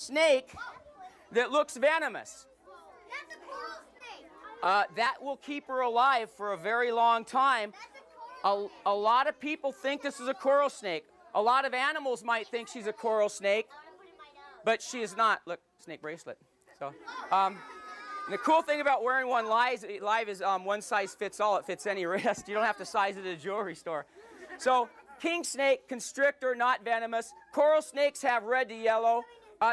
snake that looks venomous. That's a coral snake. That will keep her alive for a very long time. A lot of people think this is a coral snake. A lot of animals might think she's a coral snake, but she is not. Look, snake bracelet. So, the cool thing about wearing one live is one size fits all. It fits any wrist. You don't have to size it at a jewelry store. So, king snake, constrictor, not venomous. Coral snakes have red to yellow.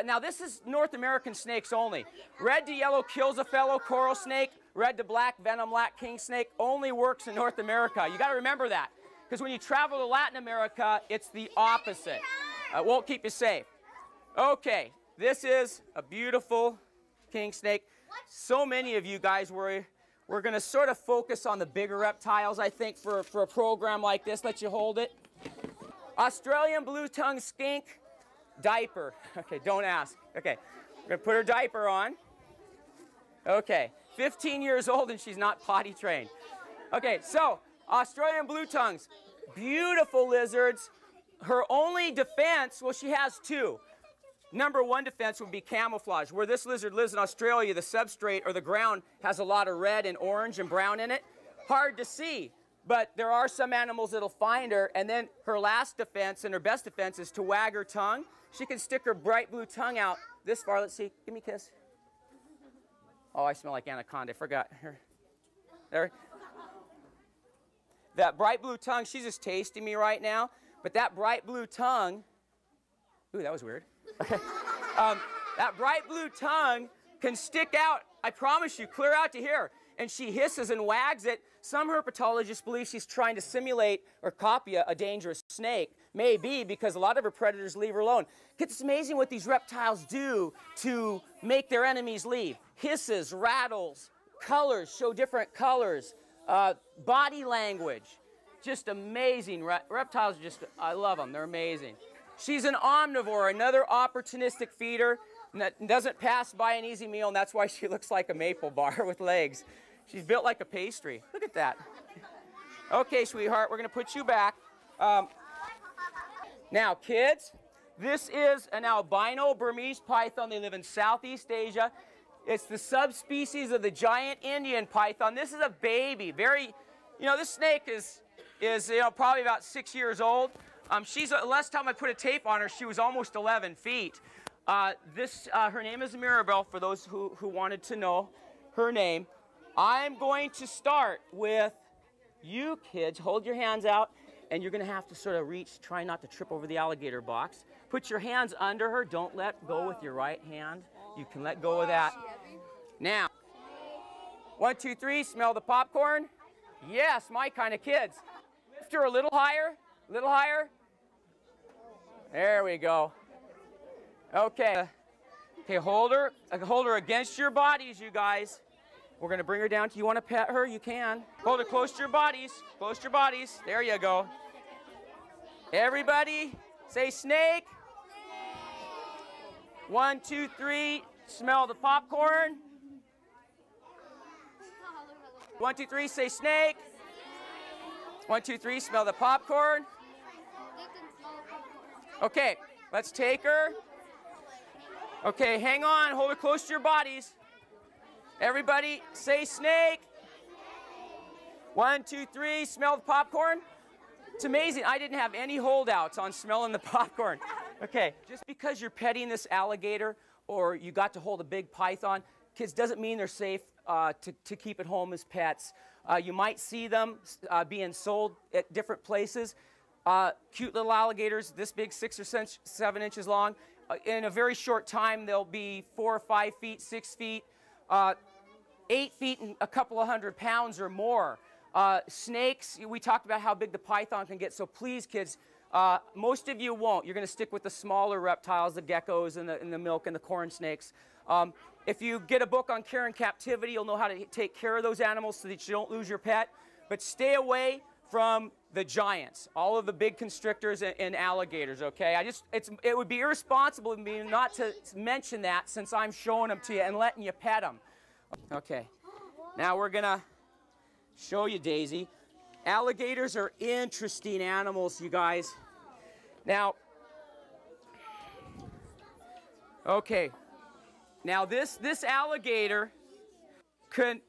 Now, this is North American snakes only. Red to yellow kills a fellow coral snake. Red to black, venom lac, king snake only works in North America. You got to remember that. Because when you travel to Latin America, it's the opposite. It won't keep you safe. Okay, this is a beautiful king snake. So many of you guys we're going to sort of focus on the bigger reptiles, I think, for a program like this. Let you hold it. Australian blue-tongued skink, diaper. Okay, don't ask. Okay, we're going to put her diaper on. Okay, 15 years old and she's not potty trained. Okay, so Australian blue tongues, beautiful lizards. Her only defense, well, she has two. Number one defense would be camouflage. Where this lizard lives in Australia, the substrate or the ground has a lot of red and orange and brown in it. Hard to see, but there are some animals that'll find her. And then her last defense and her best defense is to wag her tongue. She can stick her bright blue tongue out this far. Let's see. Give me a kiss. Oh, I smell like anaconda. I forgot. Here. There. That bright blue tongue, she's just tasting me right now. But that bright blue tongue, ooh, that was weird. Okay. That bright blue tongue can stick out, I promise you, clear out to here. And she hisses and wags it. Some herpetologists believe she's trying to simulate or copy a dangerous snake. Maybe, because a lot of her predators leave her alone. It's amazing what these reptiles do to make their enemies leave. Hisses, rattles, colors, show different colors, body language. Just amazing. Reptiles, just, I love them. They're amazing. She's an omnivore, another opportunistic feeder that doesn't pass by an easy meal, and that's why she looks like a maple bar with legs. She's built like a pastry. Look at that. Okay, sweetheart, we're going to put you back. Now, kids, this is an albino Burmese python. They live in Southeast Asia. It's the subspecies of the giant Indian python. This is a baby. This snake is probably about 6 years old. Last time I put a tape on her, she was almost 11 feet. Her name is Mirabelle, for those who wanted to know her name. I'm going to start with you kids. Hold your hands out, and you're going to have to sort of reach. Try not to trip over the alligator box. Put your hands under her. Don't let go with your right hand. You can let go of that. Now, 1, 2, 3, smell the popcorn. Yes, my kind of kids. Lift her a little higher, a little higher. There we go. Okay. Okay, hold her against your bodies, you guys. We're going to bring her down. You want to pet her? You can. Hold her close to your bodies. Close to your bodies. There you go. Everybody, say snake. 1, 2, 3, smell the popcorn. 1, 2, 3, say snake. 1, 2, 3, smell the popcorn. Okay, let's take her. Okay, hang on, hold her close to your bodies. Everybody, say snake. 1, 2, 3, smell the popcorn. It's amazing, I didn't have any holdouts on smelling the popcorn. Okay, just because you're petting this alligator or you got to hold a big python, kids, doesn't mean they're safe to keep at home as pets. You might see them being sold at different places. Cute little alligators, this big, 6 or 7 inches long. In a very short time, they'll be 4 or 5 feet, 6 feet, 8 feet and a couple of 100 pounds or more. Snakes, we talked about how big the python can get, so please, kids, most of you won't. You're going to stick with the smaller reptiles, the geckos and the milk and the corn snakes. If you get a book on care and captivity, you'll know how to take care of those animals so that you don't lose your pet. But stay away from the giants, all of the big constrictors and alligators, okay? It would be irresponsible of me not to mention that since I'm showing them to you and letting you pet them. Okay, now we're going to show you Daisy. Alligators are interesting animals, you guys. Now, Okay. Now this alligator can,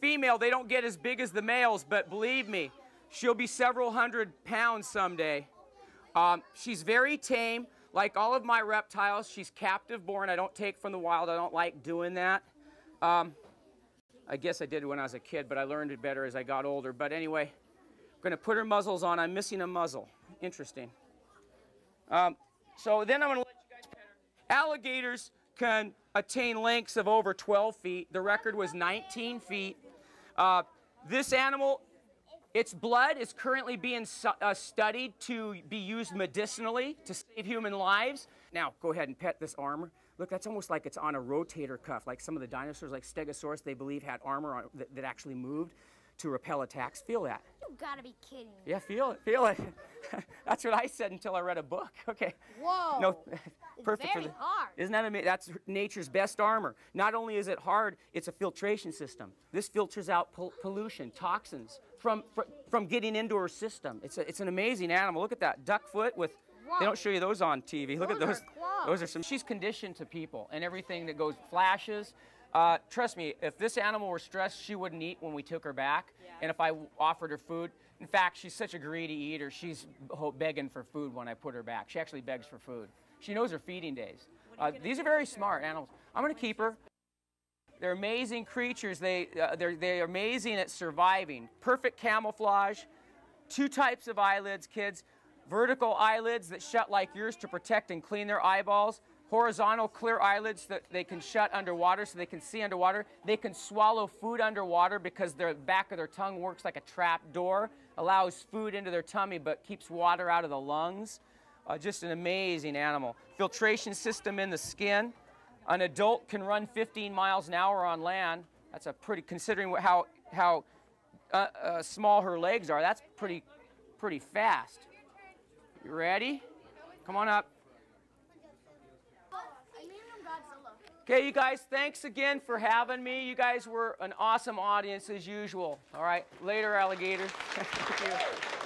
female, they don't get as big as the males, but believe me, she'll be several hundred pounds someday. She's very tame. Like all of my reptiles, she's captive born. I don't take from the wild. I don't like doing that. I guess I did when I was a kid, but I learned it better as I got older. But anyway, I'm going to put her muzzles on. I'm missing a muzzle. Interesting. So then I'm going to let you guys pet her. Alligators can attain lengths of over 12 feet. The record was 19 feet. This animal, its blood is currently being studied to be used medicinally to save human lives. Now, go ahead and pet this armor. Look, that's almost like it's on a rotator cuff, like some of the dinosaurs, like Stegosaurus, they believe had armor on that actually moved to repel attacks. Feel that. You gotta be kidding me. Yeah, feel it, feel it. That's what I said until I read a book. Okay. Whoa. No, perfect. It's very hard. Isn't that amazing? That's nature's best armor. Not only is it hard, it's a filtration system. This filters out pollution, toxins from getting into her system. It's an amazing animal. Look at that duck foot with. Whoa. They don't show you those on TV. Look at those. Claws. Those are some. She's conditioned to people and everything that goes flashes. Trust me, if this animal were stressed, she wouldn't eat when we took her back. Yeah. And if I offered her food, in fact, she's such a greedy eater. She's begging for food when I put her back. She actually begs for food. She knows her feeding days. These are very smart animals. I'm going to keep her. They're amazing creatures. They're amazing at surviving. Perfect camouflage. 2 types of eyelids, kids. Vertical eyelids that shut like yours to protect and clean their eyeballs. Horizontal clear eyelids that they can shut underwater so they can see underwater. They can swallow food underwater because the back of their tongue works like a trap door, allows food into their tummy but keeps water out of the lungs. Just an amazing animal. Filtration system in the skin. An adult can run 15 miles an hour on land. That's a pretty, considering how small her legs are, that's pretty fast. You ready? Come on up. Okay, you guys, thanks again for having me. You guys were an awesome audience as usual. All right, later, alligators. Thank you.